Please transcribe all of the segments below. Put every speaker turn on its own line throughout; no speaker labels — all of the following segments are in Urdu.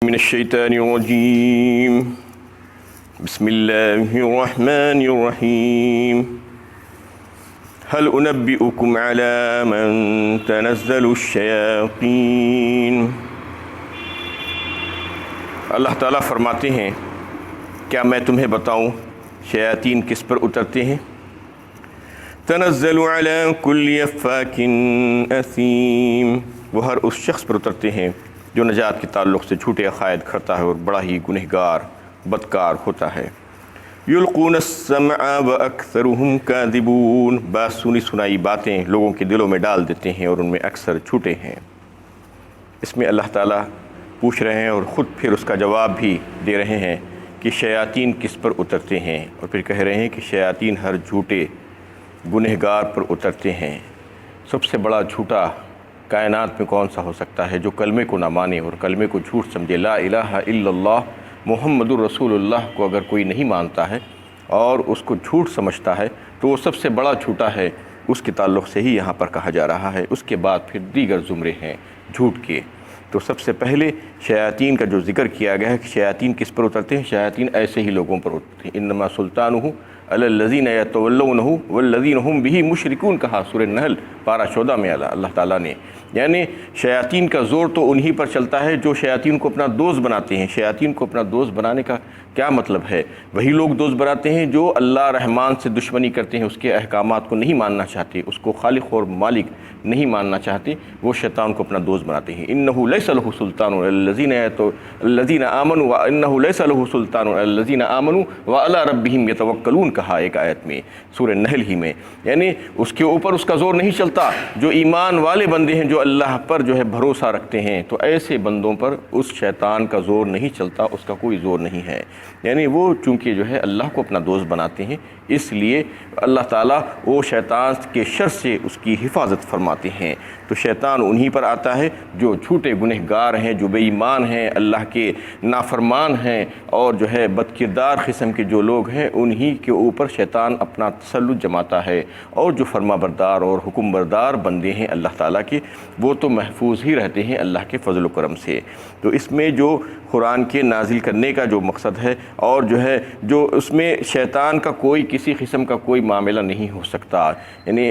من الشیطان الرجیم بسم اللہ الرحمن الرحیم هل انبئکم علی من تنزل الشیاطین۔ اللہ تعالیٰ فرماتے ہیں کیا میں تمہیں بتاؤں شیاطین کس پر اترتے ہیں؟ تنزل علی کل افاک اثیم، وہ ہر اس شخص پر اترتے ہیں جو نجات کے تعلق سے جھوٹے عقائد کرتا ہے اور بڑا ہی گنہگار بدکار ہوتا ہے۔ یلقون السمع واکثرهم کاذبون، بعض سنی سنائی باتیں لوگوں کے دلوں میں ڈال دیتے ہیں اور ان میں اکثر جھوٹے ہیں۔ اس میں اللہ تعالیٰ پوچھ رہے ہیں اور خود پھر اس کا جواب بھی دے رہے ہیں کہ شیاطین کس پر اترتے ہیں، اور پھر کہہ رہے ہیں کہ شیاطین ہر جھوٹے گنہگار پر اترتے ہیں۔ سب سے بڑا جھوٹا کائنات میں کون سا ہو سکتا ہے جو کلمے کو نہ مانے اور کلمے کو جھوٹ سمجھے؟ لا الہ الا اللہ محمد الرسول اللہ کو اگر کوئی نہیں مانتا ہے اور اس کو جھوٹ سمجھتا ہے تو وہ سب سے بڑا جھوٹا ہے۔ اس کے تعلق سے ہی یہاں پر کہا جا رہا ہے۔ اس کے بعد پھر دیگر زمرے ہیں جھوٹ کے۔ تو سب سے پہلے شیاطین کا جو ذکر کیا گیا ہے کہ شیاطین کس پر اترتے ہیں، شیاطین ایسے ہی لوگوں پر اترتے ہیں۔ انما سلطانہ علی الذین یتولونہ والذین هم بہ مشرکون، کہا سورہ نحل پارہ 14 میں اللہ تعالیٰ نے، یعنی شیاطین کا زور تو انہی پر چلتا ہے جو شیاطین کو اپنا دوست بناتے ہیں۔ شیاطین کو اپنا دوست بنانے کا کیا مطلب ہے؟ وہی لوگ دوست بناتے ہیں جو اللہ رحمان سے دشمنی کرتے ہیں، اس کے احکامات کو نہیں ماننا چاہتے، اس کو خالق اور مالک نہیں ماننا چاہتے، وہ شیطان کو اپنا دوست بناتے ہیں۔ انہ لیس لہ سلطان علی الذین آمنوا وانہ لیس لہ سلطان علی الذین آمنوا وعلی ربہم یتوکلون، کہا ایک آیت میں سورہ نحل ہی میں، یعنی اس کے اوپر اس کا زور نہیں چلتا۔ جو ایمان والے بندے ہیں جو اللہ پر جو ہے بھروسہ رکھتے ہیں، تو ایسے بندوں پر اس شیطان کا زور نہیں چلتا، اس کا کوئی زور نہیں ہے۔ یعنی وہ چونکہ جو ہے اللہ کو اپنا دوست بناتے ہیں، اس لیے اللہ تعالیٰ وہ شیطان کے شر سے اس کی حفاظت فرماتے ہیں۔ تو شیطان انہی پر آتا ہے جو جھوٹے گنہگار ہیں، جو بے ایمان ہیں، اللہ کے نافرمان ہیں، اور جو ہے بد کردار قسم کے جو لوگ ہیں، انہی کے اوپر شیطان اپنا تسلط جماتا ہے۔ اور جو فرما بردار اور حکم بردار بندے ہیں اللہ تعالیٰ کے، وہ تو محفوظ ہی رہتے ہیں اللہ کے فضل و کرم سے۔ تو اس میں جو قرآن کے نازل کرنے کا جو مقصد ہے، اور جو ہے جو اس میں شیطان کا کوئی کسی قسم کا کوئی معاملہ نہیں ہو سکتا، یعنی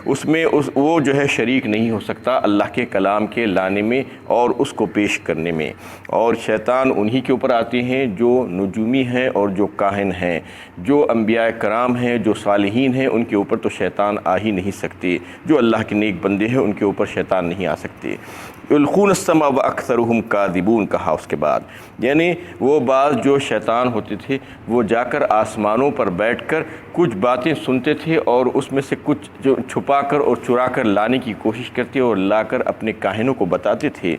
اس میں وہ جو ہے شریک نہیں ہو سکتا اللہ کے کلام کے لانے میں اور اس کو پیش کرنے میں۔ اور شیطان انہی کے اوپر آتے ہیں جو نجومی ہیں اور جو کاہن ہیں، جو انبیاء کرام ہیں، جو صالحین ہیں، ان کے اوپر تو شیطان آ ہی نہیں سکتے۔ جو اللہ کے نیک بندے ہیں ان کے اوپر شیطان نہیں آ سکتے۔ یلقون السمع واکثرهم کاذبون، کہا اس کے بعد، یعنی وہ بعض جو شیطان ہوتے تھے وہ جا کر آسمانوں پر بیٹھ کر کچھ باتیں سنتے تھے اور اس میں سے کچھ جو چھپا کر اور چرا کر لانے کی کوشش کرتے اور لا کر اپنے کاہنوں کو بتاتے تھے،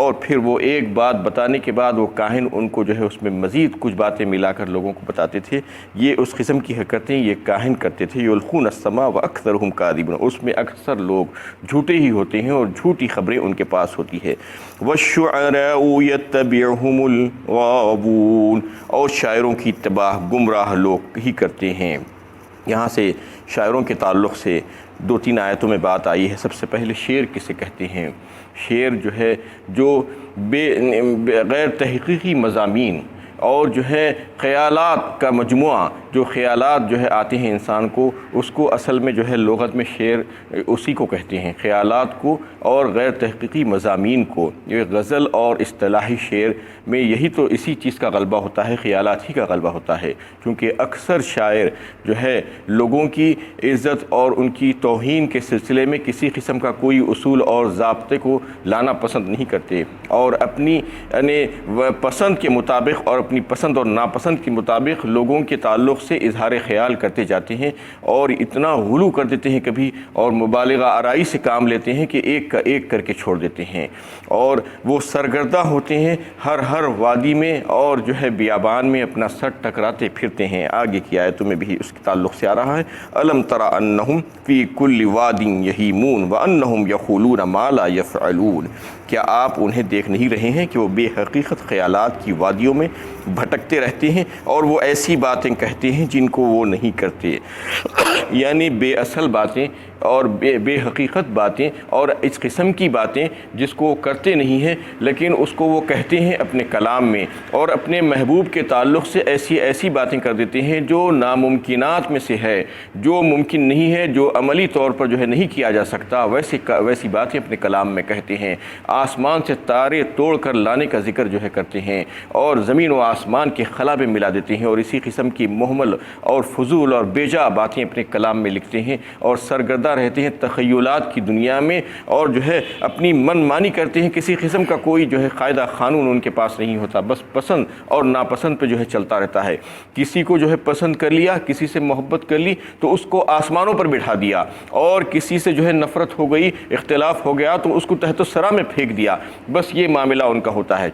اور پھر وہ ایک بات بتانے کے بعد وہ کاہن ان کو جو ہے اس میں مزید کچھ باتیں ملا کر لوگوں کو بتاتے تھے۔ یہ اس قسم کی حرکتیں یہ کاہن کرتے تھے۔ یلقون السمع واکثرهم کاذبون، اس میں اکثر لوگ جھوٹے ہی ہوتے ہیں اور جھوٹی خبریں ان کے پاس ہوتی ہے۔ والشعراء يتبعهم الغاوون، اور شاعروں کی اتباع گمراہ لوگ ہی کرتے ہیں۔ یہاں سے شاعروں کے تعلق سے 2-3 آیتوں میں بات آئی ہے۔ سب سے پہلے شعر کسے کہتے ہیں؟ شعر جو ہے جو غیر تحقیقی مضامین اور جو ہے خیالات کا مجموعہ، جو خیالات جو ہے آتے ہیں انسان کو، اس کو اصل میں جو ہے لغت میں شعر اسی کو کہتے ہیں، خیالات کو اور غیر تحقیقی مضامین کو۔ یہ غزل اور اصطلاحی شعر میں یہی تو اسی چیز کا غلبہ ہوتا ہے، خیالات ہی کا غلبہ ہوتا ہے، کیونکہ اکثر شاعر جو ہے لوگوں کی عزت اور ان کی توہین کے سلسلے میں کسی قسم کا کوئی اصول اور ضابطے کو لانا پسند نہیں کرتے، اور اپنی یعنی پسند کے مطابق اور اپنی پسند اور ناپسند کے مطابق لوگوں کے تعلق سے اظہار خیال کرتے جاتے ہیں، اور اتنا غلو کر دیتے ہیں کبھی، اور مبالغہ آرائی سے کام لیتے ہیں کہ ایک کا ایک کر کے چھوڑ دیتے ہیں، اور وہ سرگردہ ہوتے ہیں ہر وادی میں اور جو ہے بیابان میں اپنا سر ٹکراتے پھرتے ہیں۔ آگے کی آیتوں میں بھی اس کے تعلق سے آ رہا ہے، الم تری انہم فی کل واد یہیمون وانہم یقولون ما لا یفعلون، کیا آپ انہیں دیکھ نہیں رہے ہیں کہ وہ بے حقیقت خیالات کی وادیوں میں بھٹکتے رہتے ہیں اور وہ ایسی باتیں کہتے ہیں جن کو وہ نہیں کرتے، یعنی بے اصل باتیں اور بے حقیقت باتیں اور اس قسم کی باتیں جس کو کرتے نہیں ہیں لیکن اس کو وہ کہتے ہیں اپنے کلام میں، اور اپنے محبوب کے تعلق سے ایسی باتیں کر دیتے ہیں جو ناممکنات میں سے ہے، جو ممکن نہیں ہے، جو عملی طور پر جو ہے نہیں کیا جا سکتا، ویسی باتیں اپنے کلام میں کہتے ہیں۔ آسمان سے تارے توڑ کر لانے کا ذکر جو ہے کرتے ہیں، اور زمین و آسمان کے خلا میں ملا دیتے ہیں، اور اسی قسم کی محمل اور فضول اور بیجا باتیں اپنے کلام میں لکھتے ہیں، اور سرگردہ رہتے ہیں تخیلات کی دنیا میں، اور جو ہے اپنی من مانی کرتے ہیں۔ کسی قسم کا کوئی جو ہے قاعدہ قانون ان کے پاس نہیں ہوتا، بس پسند اور ناپسند پہ جو ہے چلتا رہتا ہے۔ کسی کو جو ہے پسند کر لیا، کسی سے محبت کر لی تو اس کو آسمانوں پر بٹھا دیا، اور کسی سے جو ہے نفرت ہو گئی، اختلاف ہو گیا تو اس کو تحت الثری میں پھینک دیا۔ بس یہ معاملہ ان کا ہوتا ہے۔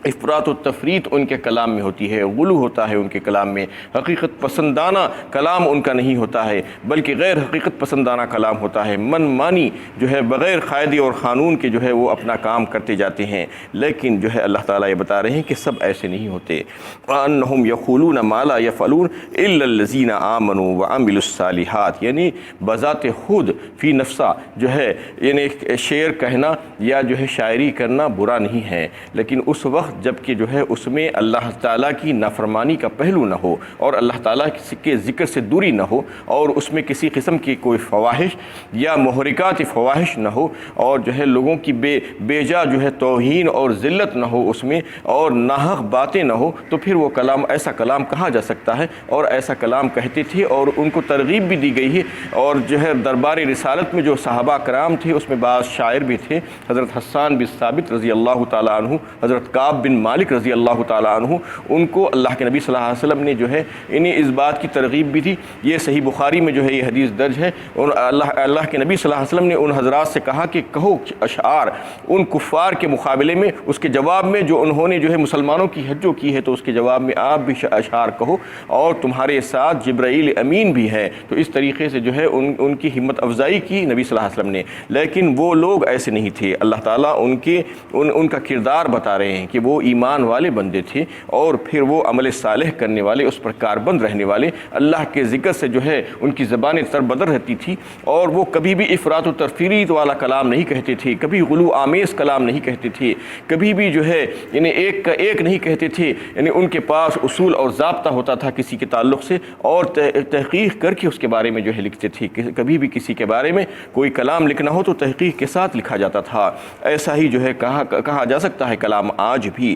افراط و تفریط ان کے کلام میں ہوتی ہے، غلو ہوتا ہے ان کے کلام میں، حقیقت پسندانہ کلام ان کا نہیں ہوتا ہے بلکہ غیر حقیقت پسندانہ کلام ہوتا ہے۔ من مانی جو ہے بغیر قاعدے اور قانون کے جو ہے وہ اپنا کام کرتے جاتے ہیں، لیکن جو ہے اللہ تعالیٰ یہ بتا رہے ہیں کہ سب ایسے نہیں ہوتے۔ وَأَنَّهُمْ يَقُولُونَ مَا لَا يَفْعَلُونَ إِلَّا الَّذِينَ آمَنُوا وَعَمِلُوا الصَّالِحَاتِ، یعنی بذات خود فی نفسہ جو ہے یعنی شعر کہنا یا جو ہے شاعری کرنا برا نہیں ہے، لیکن اس وقت جب کہ جو ہے اس میں اللہ تعالیٰ کی نافرمانی کا پہلو نہ ہو اور اللہ تعالیٰ کے ذکر سے دوری نہ ہو، اور اس میں کسی قسم کی کوئی فواحش یا محرکات فواحش نہ ہو، اور جو ہے لوگوں کی بیجا جو ہے توہین اور ذلت نہ ہو اس میں، اور ناحق باتیں نہ ہو، تو پھر وہ کلام ایسا کلام کہا جا سکتا ہے۔ اور ایسا کلام کہتے تھے اور ان کو ترغیب بھی دی گئی ہے، اور جو ہے دربار رسالت میں جو صحابہ کرام تھے اس میں بعض شاعر بھی تھے، حضرت حسان بن ثابت رضی اللہ تعالیٰ عنہ، حضرت کعب بن مالک رضی اللہ تعالیٰ عنہ، ان کو اللہ کے نبی صلی اللہ علیہ وسلم نے جو ہے انہیں اس بات کی ترغیب بھی تھی۔ یہ صحیح بخاری میں جو ہے یہ حدیث درج ہے، اور اللہ کے نبی صلی اللہ علیہ وسلم نے ان حضرات سے کہا کہ کہو اشعار ان کفار کے مقابلے میں، اس کے جواب میں جو انہوں نے جو ہے مسلمانوں کی حجو کی ہے تو اس کے جواب میں آپ بھی اشعار کہو، اور تمہارے ساتھ جبرائیل امین بھی ہے۔ تو اس طریقے سے جو ہے ان کی ہمت افزائی کی نبی صلی اللہ علیہ وسلم نے، لیکن وہ لوگ ایسے نہیں تھے۔ اللہ تعالیٰ ان کا کردار بتا رہے ہیں کہ وہ ایمان والے بندے تھے، اور پھر وہ عمل صالح کرنے والے، اس پر کاربند رہنے والے، اللہ کے ذکر سے جو ہے ان کی زبانیں تربدر رہتی تھی، اور وہ کبھی بھی افراط و تفریط والا کلام نہیں کہتے تھے، کبھی غلو آمیز کلام نہیں کہتے تھے، کبھی بھی جو ہے یعنی ایک کا ایک نہیں کہتے تھے، یعنی ان کے پاس اصول اور ضابطہ ہوتا تھا کسی کے تعلق سے، اور تحقیق کر کے اس کے بارے میں جو ہے لکھتے تھے۔ کبھی بھی کسی کے بارے میں کوئی کلام لکھنا ہو تو تحقیق کے ساتھ لکھا جاتا تھا۔ ایسا ہی جو ہے کہا جا سکتا ہے کلام آج بھی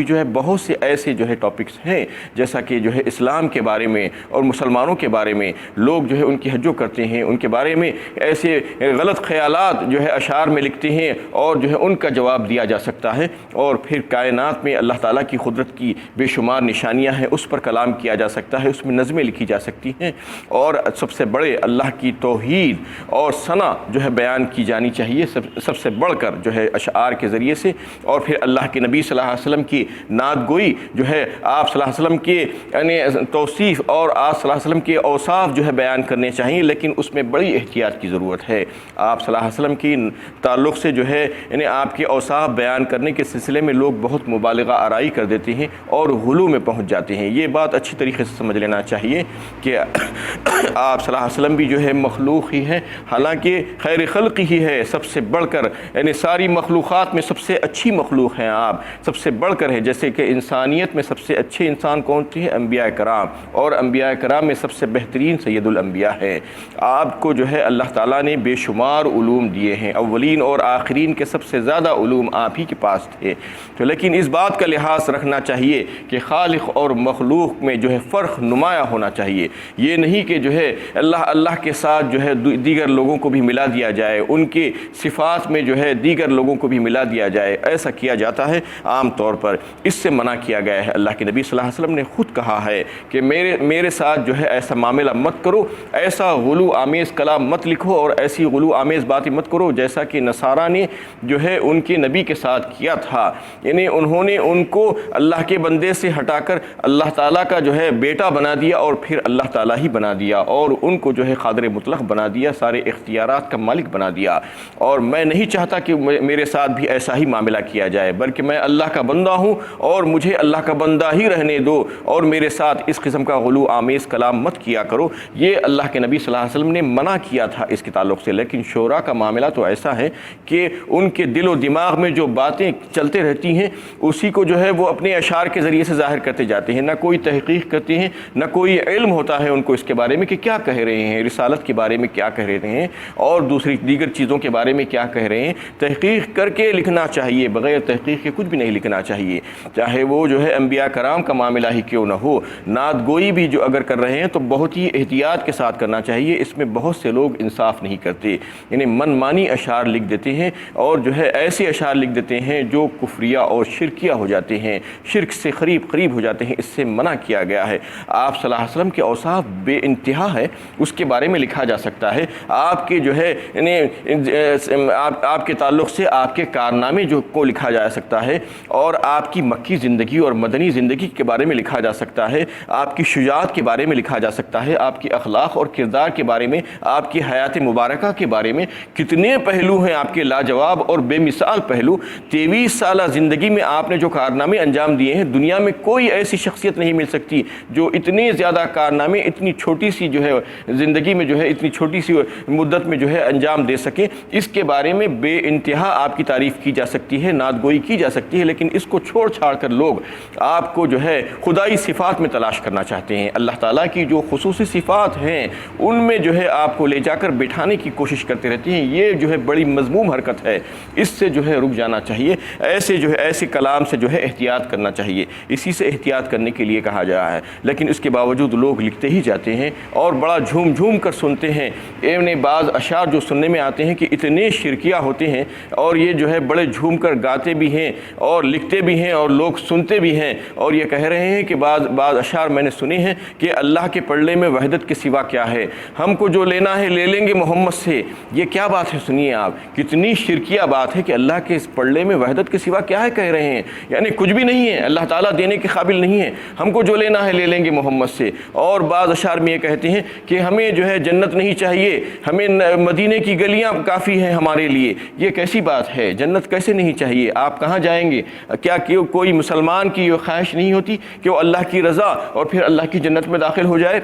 جو ہے بہت سے ایسے جو ہے ٹاپکس ہیں، جیسا کہ جو ہے اسلام کے بارے میں اور مسلمانوں کے بارے میں لوگ جو ہے ان کی حجو کرتے ہیں، ان کے بارے میں ایسے غلط خیالات جو ہے اشعار میں لکھتے ہیں، اور جو ہے ان کا جواب دیا جا سکتا ہے۔ اور پھر کائنات میں اللہ تعالیٰ کی قدرت کی بے شمار نشانیاں ہیں، اس پر کلام کیا جا سکتا ہے، اس میں نظمیں لکھی جا سکتی ہیں، اور سب سے بڑے اللہ کی توحید اور ثنا جو ہے بیان کی جانی چاہیے سب سے بڑھ کر جو ہے اشعار کے ذریعے سے۔ اور پھر اللہ کے نبی صلی اللہ علیہ وسلم کی نعت گوئی جو ہے، آپ صلی اللہ علیہ وسلم کے یعنی توصیف اور آپ صلی اللہ علیہ وسلم کے اوصاف جو ہے بیان کرنے چاہیے، لیکن اس میں بڑی احتیاط کی ضرورت ہے۔ آپ صلی اللہ علیہ وسلم کی تعلق سے جو ہے یعنی آپ کے اوصاف بیان کرنے کے سلسلے میں لوگ بہت مبالغہ آرائی کر دیتے ہیں اور غلو میں پہنچ جاتے ہیں۔ یہ بات اچھی طریقے سے سمجھ لینا چاہیے کہ آپ صلی اللہ علیہ وسلم بھی جو ہے مخلوق ہی ہے، حالانکہ خیر خلق ہی ہے، سب سے بڑھ کر یعنی ساری مخلوقات میں سب سے اچھی مخلوق ہیں آپ، سب سے بڑھ کر ہے۔ جیسے کہ انسانیت میں سب سے اچھے انسان کون تھے؟ انبیاء کرام، اور انبیاء کرام میں سب سے بہترین سید الانبیاء ہے۔ آپ کو جو ہے اللہ تعالیٰ نے بے شمار علوم دیے ہیں، اولین اور آخرین کے سب سے زیادہ علوم آپ ہی کے پاس تھے۔ تو لیکن اس بات کا لحاظ رکھنا چاہیے کہ خالق اور مخلوق میں جو ہے فرق نمایاں ہونا چاہیے۔ یہ نہیں کہ جو ہے اللہ کے ساتھ جو ہے دیگر لوگوں کو بھی ملا دیا جائے، ان کے صفات میں جو ہے دیگر لوگوں کو بھی ملا دیا جائے، ایسا کیا جاتا ہے عام طور پر، اس سے منع کیا گیا ہے۔ اللہ کے نبی صلی اللہ علیہ وسلم نے خود کہا ہے کہ میرے ساتھ جو ہے ایسا معاملہ مت کرو، ایسا غلو آمیز کلام مت لکھو، اور ایسی غلو آمیز باتیں مت کرو جیسا کہ نصارہ نے جو ہے ان کے نبی کے ساتھ کیا تھا۔ یعنی انہوں نے ان کو اللہ کے بندے سے ہٹا کر اللہ تعالیٰ کا جو ہے بیٹا بنا دیا، اور پھر اللہ تعالیٰ ہی بنا دیا، اور ان کو جو ہے قادر مطلق بنا دیا، سارے اختیارات کا مالک بنا دیا۔ اور میں نہیں چاہتا کہ میرے ساتھ بھی ایسا ہی معاملہ کیا جائے، بلکہ میں اللہ کا بندہ ہوں اور مجھے اللہ کا بندہ ہی رہنے دو اور میرے ساتھ اس قسم کا غلو آمیز کلام مت کیا کرو۔ یہ اللہ کے نبی صلی اللہ علیہ وسلم نے منع کیا تھا اس کے تعلق سے۔ لیکن شعراء کا معاملہ تو ایسا ہے کہ ان کے دل و دماغ میں جو باتیں چلتے رہتی ہیں اسی کو جو ہے وہ اپنے اشعار کے ذریعے سے ظاہر کرتے جاتے ہیں، نہ کوئی تحقیق کرتے ہیں، نہ کوئی علم ہوتا ہے ان کو اس کے بارے میں کہ کیا کہہ رہے ہیں، رسالت کے بارے میں کیا کہہ رہے ہیں اور دوسری دیگر چیزوں کے بارے میں کیا کہہ رہے ہیں۔ تحقیق کر کے لکھنا چاہیے، بغیر تحقیق کے کچھ بھی نہیں لکھنا چاہیے، چاہے وہ جو ہے انبیاء کرام کا معاملہ ہی کیوں نہ ہو۔ نعت گوئی بھی جو اگر کر رہے ہیں تو بہت ہی احتیاط کے ساتھ کرنا چاہیے۔ اس میں بہت سے لوگ انصاف نہیں کرتے، یعنی من مانی اشعار لکھ دیتے ہیں اور جو ہے ایسے اشعار لکھ دیتے ہیں جو کفریہ اور شرکیہ ہو جاتے ہیں، شرک سے قریب ہو جاتے ہیں۔ اس سے منع کیا گیا ہے۔ آپ صلی اللہ علیہ وسلم کے اوصاف بے انتہا ہے، اس کے بارے میں لکھا جا سکتا ہے۔ آپ کے جو ہے آپ کے تعلق سے آپ کے کارنامے جو کو لکھا جا سکتا ہے اور آپ کی مکی زندگی اور مدنی زندگی کے بارے میں لکھا جا سکتا ہے، آپ کی شجاعت کے بارے میں لکھا جا سکتا ہے، آپ کی اخلاق اور کردار کے بارے میں، آپ کی حیات مبارکہ کے بارے میں۔ کتنے پہلو ہیں آپ کے لاجواب اور بے مثال پہلو۔ 23 سالہ زندگی میں آپ نے جو کارنامے انجام دیے ہیں، دنیا میں کوئی ایسی شخصیت نہیں مل سکتی جو اتنے زیادہ کارنامے اتنی چھوٹی سی جو ہے زندگی میں جو ہے اتنی چھوٹی سی مدت میں جو ہے انجام دے سکیں۔ اس کے بارے میں بے انتہا آپ کی تعریف کی جا سکتی ہے، نعت گوئی کی جا سکتی ہے، لیکن اس کو چھوڑ چھاڑ کر لوگ آپ کو جو ہے خدائی صفات میں تلاش کرنا چاہتے ہیں۔ اللہ تعالیٰ کی جو خصوصی صفات ہیں ان میں جو ہے آپ کو لے جا کر بٹھانے کی کوشش کرتے رہتے ہیں۔ یہ جو ہے بڑی مذموم حرکت ہے، اس سے جو ہے رک جانا چاہیے۔ ایسے کلام سے جو ہے احتیاط کرنا چاہیے، اسی سے احتیاط کرنے کے لیے کہا جا رہا ہے۔ لیکن اس کے باوجود لوگ لکھتے ہی جاتے ہیں اور بڑا جھوم جھوم کر سنتے ہیں۔ بعض اشعار جو سننے میں آتے ہیں کہ اتنے شرکیہ ہوتے ہیں اور یہ جو ہے بڑے جھوم کر گاتے بھی ہیں اور لکھتے بھی ہیں اور لوگ سنتے بھی ہیں، اور یہ کہہ رہے ہیں کہ بعض اشعار میں نے سنے ہیں کہ اللہ کے پلڑے میں وحدت کے سوا کیا ہے، ہم کو جو لینا ہے لے لیں گے محمد سے۔ یہ کیا بات ہے؟ سنیے آپ، کتنی شرکیہ بات ہے کہ اللہ کے اس پلڑے میں وحدت کے سوا کیا ہے کہہ رہے ہیں، یعنی کچھ بھی نہیں ہے، اللہ تعالیٰ دینے کے قابل نہیں ہے، ہم کو جو لینا ہے لے لیں گے محمد سے۔ اور بعض اشعار میں یہ کہتے ہیں کہ ہمیں جو ہے جنت نہیں چاہیے، ہمیں مدینے کی گلیاں کافی ہیں ہمارے لیے۔ یہ کیسی بات ہے؟ جنت کیسے نہیں چاہیے؟ آپ کہاں جائیں گے؟ کیا کوئی مسلمان کی یہ خواہش نہیں ہوتی کہ وہ اللہ کی رضا اور پھر اللہ کی جنت میں داخل ہو جائے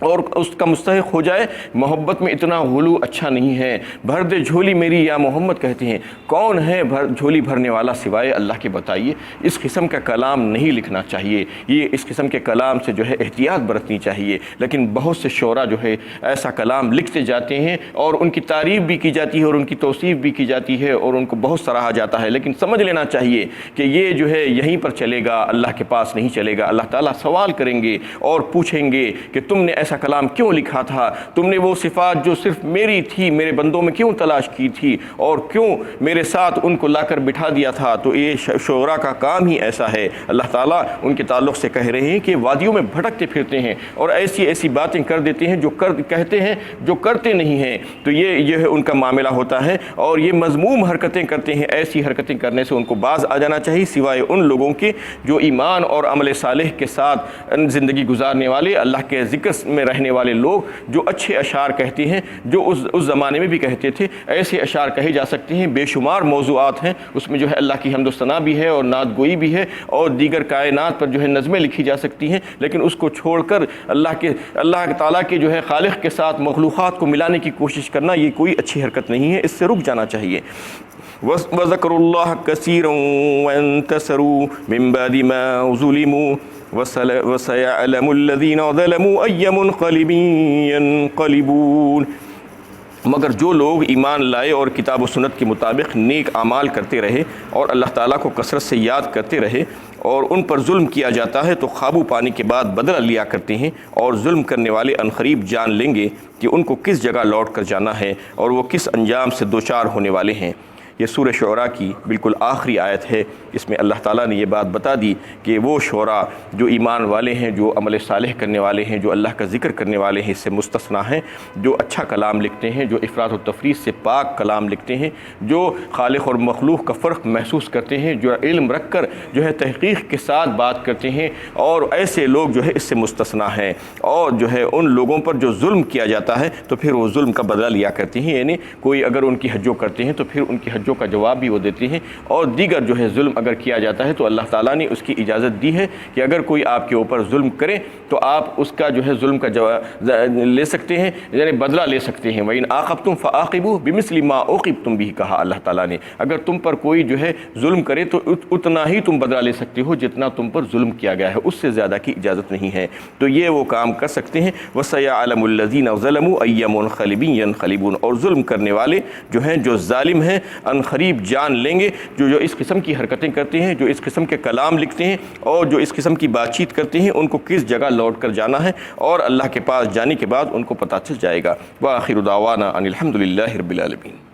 اور اس کا مستحق ہو جائے؟ محبت میں اتنا غلو اچھا نہیں ہے۔ بھر دے جھولی میری یا محمد کہتے ہیں، کون ہے جھولی بھرنے والا سوائے اللہ کے؟ بتائیے۔ اس قسم کا کلام نہیں لکھنا چاہیے، یہ اس قسم کے کلام سے جو ہے احتیاط برتنی چاہیے۔ لیکن بہت سے شعراء جو ہے ایسا کلام لکھتے جاتے ہیں اور ان کی تعریف بھی کی جاتی ہے اور ان کی توصیف بھی کی جاتی ہے اور ان کو بہت سراہا جاتا ہے، لیکن سمجھ لینا چاہیے کہ یہ جو ہے یہیں پر چلے گا، اللہ کے پاس نہیں چلے گا۔ اللہ تعالیٰ سوال کریں گے اور پوچھیں گے کہ تم نے ایسا کلام کیوں لکھا تھا؟ تم نے وہ صفات جو صرف میری تھی میرے بندوں میں کیوں تلاش کی تھی اور کیوں میرے ساتھ ان کو لا کر بٹھا دیا تھا؟ تو یہ شعراء کا کام ہی ایسا ہے۔ اللہ تعالیٰ ان کے تعلق سے کہہ رہے ہیں کہ وادیوں میں بھٹکتے پھرتے ہیں اور ایسی باتیں کر دیتے ہیں جو کہتے ہیں جو کرتے نہیں ہیں۔ تو یہ ہے ان کا معاملہ ہوتا ہے اور یہ مذموم حرکتیں کرتے ہیں۔ ایسی حرکتیں کرنے سے ان کو باز آ جانا چاہیے، سوائے ان لوگوں کے جو ایمان اور عمل صالح کے ساتھ زندگی گزارنے والے، اللہ کے ذکر میں رہنے والے لوگ جو اچھے اشعار کہتے ہیں، جو اس زمانے میں بھی کہتے تھے۔ ایسے اشعار کہے جا سکتے ہیں، بے شمار موضوعات ہیں، اس میں جو ہے اللہ کی حمد و ثنا بھی ہے اور نعت گوئی بھی ہے اور دیگر کائنات پر جو ہے نظمیں لکھی جا سکتی ہیں، لیکن اس کو چھوڑ کر اللہ تعالیٰ کے جو ہے خالق کے ساتھ مخلوقات کو ملانے کی کوشش کرنا یہ کوئی اچھی حرکت نہیں ہے، اس سے رک جانا چاہیے۔ وَذَكَرُوا اللَّهَ كَثِيرًا وَانتَصَرُوا مِن بَعْدِ مَا ظُلِمُوا وَسَيَعْلَمُ الَّذِينَ ظَلَمُوا أَيَّ مُنقَلِبٍ يَنقَلِبُونَ۔ مگر جو لوگ ایمان لائے اور کتاب و سنت کے مطابق نیک اعمال کرتے رہے اور اللہ تعالیٰ کو کثرت سے یاد کرتے رہے اور ان پر ظلم کیا جاتا ہے تو قابو پانے کے بعد بدلہ لیا کرتے ہیں، اور ظلم کرنے والے عنقریب جان لیں گے کہ ان کو کس جگہ لوٹ کر جانا ہے اور وہ کس انجام سے دوچار ہونے والے ہیں۔ یہ سورہ شعراء کی بالکل آخری آیت ہے۔ اس میں اللہ تعالیٰ نے یہ بات بتا دی کہ وہ شعراء جو ایمان والے ہیں، جو عمل صالح کرنے والے ہیں، جو اللہ کا ذکر کرنے والے ہیں، اس سے مستثنیٰ ہیں، جو اچھا کلام لکھتے ہیں، جو افراط و تفریط سے پاک کلام لکھتے ہیں، جو خالق اور مخلوق کا فرق محسوس کرتے ہیں، جو علم رکھ کر جو ہے تحقیق کے ساتھ بات کرتے ہیں، اور ایسے لوگ جو ہے اس سے مستثنیٰ ہیں۔ اور جو ہے ان لوگوں پر جو ظلم کیا جاتا ہے تو پھر وہ ظلم کا بدلہ لیا کرتے ہیں، یعنی کوئی اگر ان کی حجو کرتے ہیں تو پھر ان کی حجو پوچھوں کا جواب بھی وہ دیتے ہیں، اور دیگر جو ہے ظلم اگر کیا جاتا ہے تو اللہ تعالیٰ نے اس کی اجازت دی ہے کہ اگر کوئی آپ کے اوپر ظلم کرے تو آپ اس کا جو ہے ظلم کا جواب لے سکتے ہیں، یعنی بدلہ لے سکتے ہیں۔ وَإِنْ عَاقَبْتُمْ فَعَاقِبُوا بِمِثْلِ مَا عُوقِبْتُمْ بِهِ، کہا اللہ تعالیٰ نے، اگر تم پر کوئی جو ہے ظلم کرے تو اتنا ہی تم بدلہ لے سکتے ہو جتنا تم پر ظلم کیا گیا ہے، اس سے زیادہ کی اجازت نہیں ہے۔ تو یہ وہ کام کر سکتے ہیں۔ وَسَيَعْلَمُ الَّذِينَ ظَلَمُوا أَيَّ مُنْقَلِبٍ يَنْقَلِبُونَ، اور ظلم کرنے والے جو ہیں، جو ظالم ہیں، ان قریب جان لیں گے، جو اس قسم کی حرکتیں کرتے ہیں، جو اس قسم کے کلام لکھتے ہیں اور جو اس قسم کی بات چیت کرتے ہیں، ان کو کس جگہ لوٹ کر جانا ہے، اور اللہ کے پاس جانے کے بعد ان کو پتہ چل جائے گا۔ وآخر دعوانا ان الحمد للہ رب العالمین۔